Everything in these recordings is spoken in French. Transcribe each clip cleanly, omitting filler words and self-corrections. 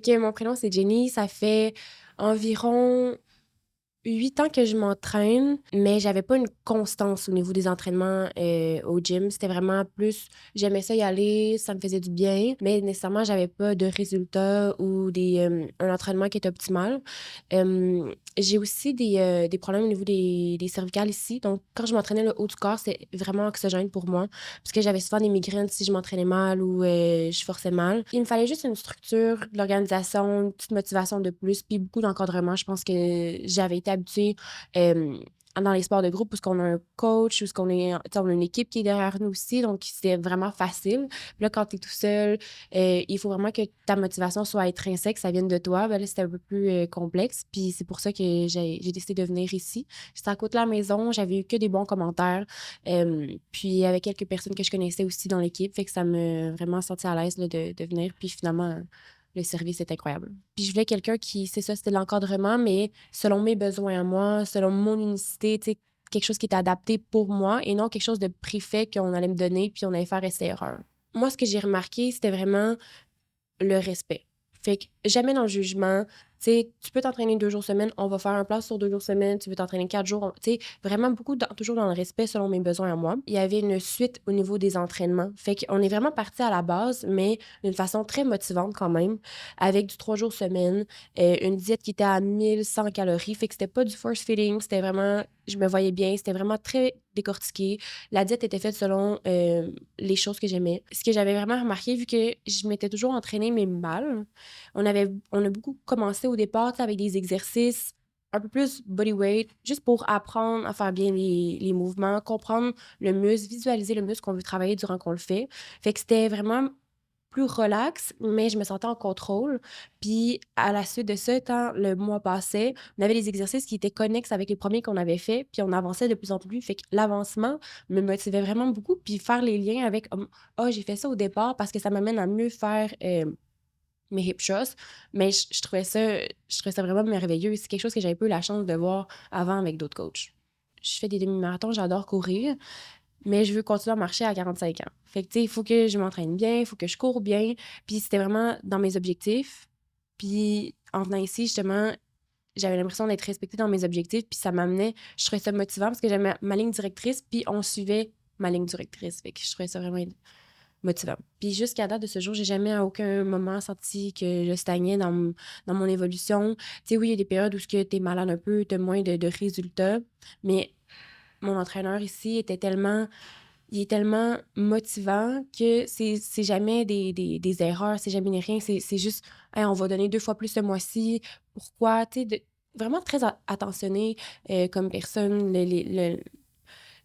OK, mon prénom, c'est Jenny. Ça fait environ 8 ans que je m'entraîne, mais j'avais pas une constance au niveau des entraînements, au gym. C'était vraiment plus j'aimais ça y aller, ça me faisait du bien, mais nécessairement, j'avais pas de résultats ou un entraînement qui était optimal. J'ai aussi des problèmes au niveau des cervicales ici. Donc quand je m'entraînais le haut du corps, c'est vraiment anxiogène pour moi parce que j'avais souvent des migraines si je m'entraînais mal ou je forçais mal. Il me fallait juste une structure, de l'organisation, une petite motivation de plus, puis beaucoup d'encadrement. Je pense que j'avais été habituée dans les sports de groupe, parce qu'on a un coach, parce qu'on est, tu sais, on a une équipe qui est derrière nous aussi, donc c'était vraiment facile. Puis là, quand tu es tout seul, il faut vraiment que ta motivation soit intrinsèque, ça vienne de toi. Ben là, c'était un peu plus complexe. Puis c'est pour ça que j'ai décidé de venir ici. J'étais à côté de la maison, j'avais eu que des bons commentaires. Puis il y avait quelques personnes que je connaissais aussi dans l'équipe, fait que ça m'a vraiment senti à l'aise là, de venir. Puis finalement, le service est incroyable. Puis je voulais quelqu'un qui, c'est ça, c'était de l'encadrement, mais selon mes besoins à moi, selon mon unicité, tu sais, quelque chose qui était adapté pour moi et non quelque chose de préfet qu'on allait me donner puis on allait faire essai-erreur. Moi, ce que j'ai remarqué, c'était vraiment le respect. Fait que jamais dans le jugement. Tu sais, tu peux t'entraîner 2 jours semaine, on va faire un plan sur 2 jours semaine, tu veux t'entraîner 4 jours, tu sais, vraiment beaucoup, toujours dans le respect selon mes besoins à moi. Il y avait une suite au niveau des entraînements. Fait qu'on est vraiment parti à la base, mais d'une façon très motivante quand même, avec du 3 jours semaine, une diète qui était à 1100 calories. Fait que c'était pas du force feeding, c'était vraiment, je me voyais bien, c'était vraiment très décortiqué. La diète était faite selon les choses que j'aimais. Ce que j'avais vraiment remarqué, vu que je m'étais toujours entraînée, mais mal, on a beaucoup commencé au départ, tu sais, avec des exercices un peu plus bodyweight, juste pour apprendre à faire bien les mouvements, comprendre le muscle, visualiser le muscle qu'on veut travailler durant qu'on le fait. Fait que c'était vraiment plus relax, mais je me sentais en contrôle. Puis à la suite de ça, quand le mois passait, on avait des exercices qui étaient connexes avec les premiers qu'on avait faits, puis on avançait de plus en plus. Fait que l'avancement me motivait vraiment beaucoup. Puis faire les liens avec, oh, j'ai fait ça au départ parce que ça m'amène à mieux faire mes hip thrusts. Mais je trouvais ça vraiment merveilleux. C'est quelque chose que j'avais pas eu la chance de voir avant avec d'autres coachs. Je fais des demi-marathons, j'adore courir, mais je veux continuer à marcher à 45 ans. Fait que, tu sais, il faut que je m'entraîne bien, il faut que je cours bien. Puis c'était vraiment dans mes objectifs. Puis en venant ici, justement, j'avais l'impression d'être respectée dans mes objectifs. Puis ça m'amenait, je trouvais ça motivant parce que j'avais ma ligne directrice, puis on suivait ma ligne directrice. Fait que je trouvais ça vraiment motivant. Puis jusqu'à date de ce jour, j'ai jamais à aucun moment senti que je stagnais dans mon évolution. Tu sais, oui, il y a des périodes où tu es malade un peu, tu as moins de résultats, mais mon entraîneur ici il est tellement motivant que c'est jamais des erreurs, c'est jamais rien, c'est juste, hey, on va donner 2 fois plus ce mois-ci. Pourquoi? Tu sais, vraiment très attentionné comme personne.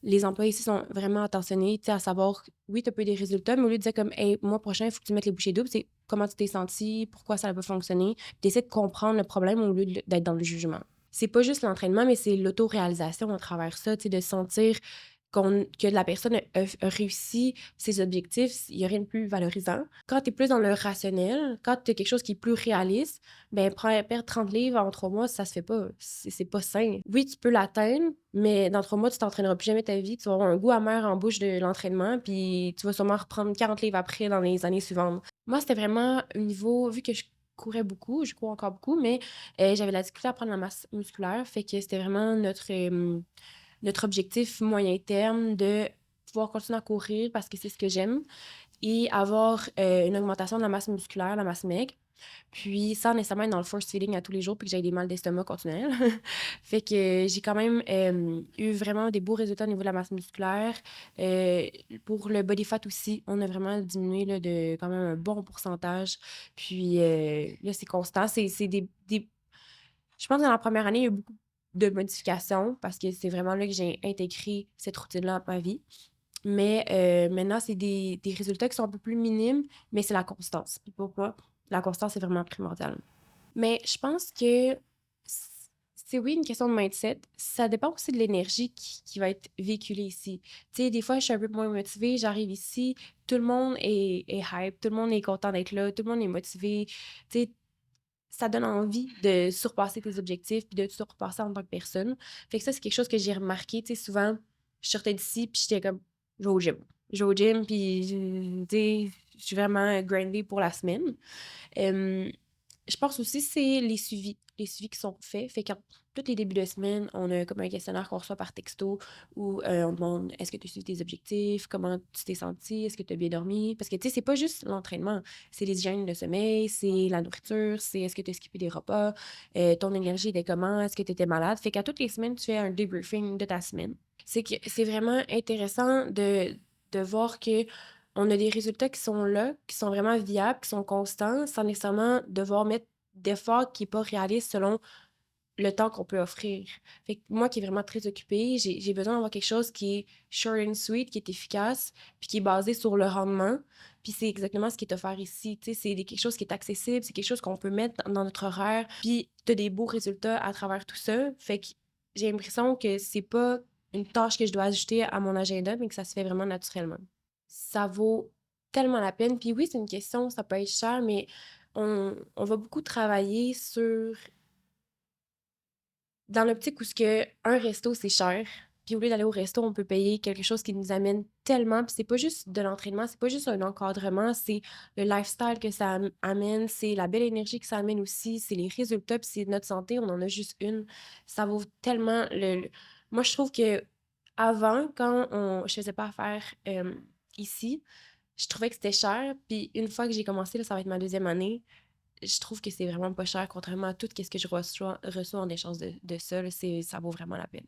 Les employés ici sont vraiment attentionnés, tu sais, à savoir, oui, tu as peu des résultats, mais au lieu de dire comme, hey, mois prochain, il faut que tu mettes les bouchées doubles, c'est comment tu t'es senti, pourquoi ça n'a pas fonctionné. Tu essaies de comprendre le problème au lieu d'être dans le jugement. C'est pas juste l'entraînement, mais c'est l'autoréalisation à travers ça, tu sais, de sentir que la personne a réussi ses objectifs, il n'y a rien de plus valorisant. Quand tu es plus dans le rationnel, quand tu as quelque chose qui est plus réaliste, ben perdre 30 livres en 3 mois, ça se fait pas. C'est pas sain. Oui, tu peux l'atteindre, mais dans 3 mois, tu t'entraîneras plus jamais ta vie. Tu vas avoir un goût amer en bouche de l'entraînement, puis tu vas sûrement reprendre 40 livres après dans les années suivantes. Moi, c'était vraiment au niveau, vu que je courais beaucoup, je cours encore beaucoup, mais j'avais la difficulté à prendre la masse musculaire, fait que c'était vraiment notre objectif moyen terme de pouvoir continuer à courir parce que c'est ce que j'aime et avoir une augmentation de la masse musculaire, la masse maigre. Puis sans nécessairement être dans le force feeding à tous les jours puis que j'ai des mal d'estomac continuels. Fait que j'ai quand même eu vraiment des beaux résultats au niveau de la masse musculaire. Pour le body fat aussi, on a vraiment diminué là, de quand même un bon pourcentage. Puis là, c'est constant. C'est je pense que dans la première année, il y a eu beaucoup de modifications parce que c'est vraiment là que j'ai intégré cette routine-là dans ma vie. Mais maintenant, c'est des résultats qui sont un peu plus minimes, mais c'est la constance. Puis pour moi, la constance est vraiment primordiale. Mais je pense que c'est oui une question de mindset. Ça dépend aussi de l'énergie qui va être véhiculée ici. Tu sais, des fois, je suis un peu moins motivée, j'arrive ici, tout le monde est hype, tout le monde est content d'être là, tout le monde est motivé. Tu sais, ça donne envie de surpasser tes objectifs puis de te surpasser en tant que personne. Fait que ça, c'est quelque chose que j'ai remarqué. Tu sais, souvent, je sortais d'ici puis j'étais comme, je vais au gym. Je vais au gym puis, tu sais, je suis vraiment grindée pour la semaine. Euh, Je pense aussi c'est les suivis qui sont faits. Fait qu'en tous les débuts de semaine, on a comme un questionnaire qu'on reçoit par texto où, on demande: «Est-ce que tu suis tes objectifs? Comment tu t'es senti? Est-ce que tu as bien dormi?» Parce que, tu sais, c'est pas juste l'entraînement, c'est les hygiènes de sommeil, c'est la nourriture, c'est est-ce que tu as skippé des repas, ton énergie était comment? Est-ce que tu étais malade? Fait qu'à toutes les semaines, tu fais un debriefing de ta semaine. C'est que c'est vraiment intéressant de voir que on a des résultats qui sont là, qui sont vraiment viables, qui sont constants, sans nécessairement devoir mettre d'effort qui est pas réaliste selon le temps qu'on peut offrir. Fait que moi qui est vraiment très occupée, j'ai besoin d'avoir quelque chose qui est short and sweet, qui est efficace, puis qui est basé sur le rendement. Puis c'est exactement ce qui est offert ici. Tu sais, c'est quelque chose qui est accessible, c'est quelque chose qu'on peut mettre dans notre horaire, puis t'as des beaux résultats à travers tout ça. Fait que j'ai l'impression que c'est pas une tâche que je dois ajouter à mon agenda, mais que ça se fait vraiment naturellement. Ça vaut tellement la peine. Puis oui, c'est une question, ça peut être cher, mais on va beaucoup travailler sur dans l'optique où ce que un resto, c'est cher, puis au lieu d'aller au resto, on peut payer quelque chose qui nous amène tellement, puis c'est pas juste de l'entraînement, c'est pas juste un encadrement, c'est le lifestyle que ça amène, c'est la belle énergie que ça amène aussi, c'est les résultats, puis c'est notre santé, on en a juste une. Ça vaut tellement Moi, je trouve que avant, je faisais pas affaire ici, je trouvais que c'était cher, puis une fois que j'ai commencé, là, ça va être ma deuxième année, je trouve que c'est vraiment pas cher, contrairement à tout ce que je reçois en échange de ça, là, ça vaut vraiment la peine.